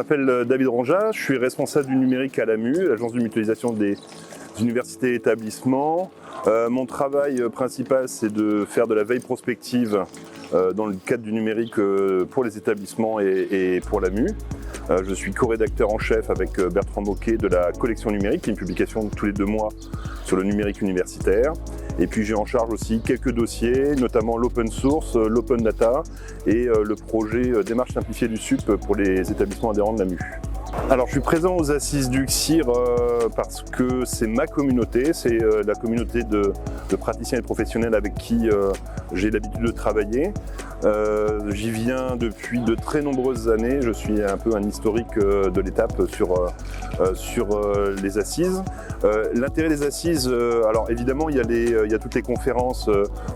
m'appelle David Ronja, je suis responsable du numérique à l'AMU, l'Agence de mutualisation des universités et établissements. Mon travail principal, c'est de faire de la veille prospective dans le cadre du numérique pour les établissements et pour l'AMU. Je suis co-rédacteur en chef avec Bertrand Boquet de la collection numérique, qui est une publication tous les 2 mois sur le numérique universitaire. Et puis j'ai en charge aussi quelques dossiers, notamment l'open source, l'open data et le projet démarche simplifiée du SUP pour les établissements adhérents de l'AMU. Alors je suis présent aux Assises du CSIR parce que c'est ma communauté, c'est la communauté de praticiens et de professionnels avec qui j'ai l'habitude de travailler. J'y viens depuis de très nombreuses années, je suis un peu un historique de l'étape sur les Assises. L'intérêt des Assises, alors évidemment il y a toutes les conférences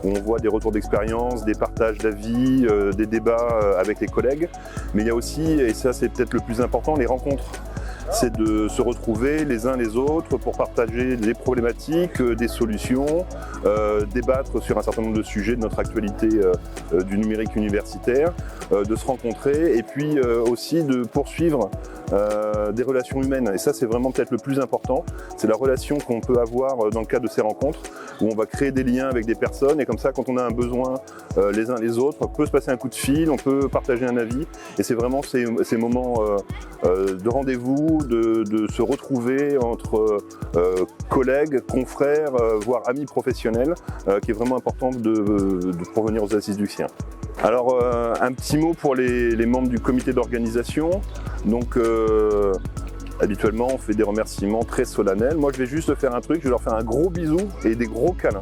où on voit des retours d'expérience, des partages d'avis, des débats avec les collègues, mais il y a aussi, et ça c'est peut-être le plus important, les rencontres. C'est de se retrouver les uns les autres pour partager des problématiques, des solutions, débattre sur un certain nombre de sujets de notre actualité du numérique universitaire, de se rencontrer et puis aussi de poursuivre des relations humaines. Et ça, c'est vraiment peut-être le plus important. C'est la relation qu'on peut avoir dans le cadre de ces rencontres où on va créer des liens avec des personnes et comme ça, quand on a un besoin les uns les autres, on peut se passer un coup de fil, on peut partager un avis et c'est vraiment ces moments de rendez-vous, de se retrouver entre collègues, confrères, voire amis professionnels, qui est vraiment important pour venir aux Assises du CSIR. Alors un petit mot pour les membres du comité d'organisation. Donc habituellement on fait des remerciements très solennels. Moi je vais juste faire un truc, je vais leur faire un gros bisou et des gros câlins.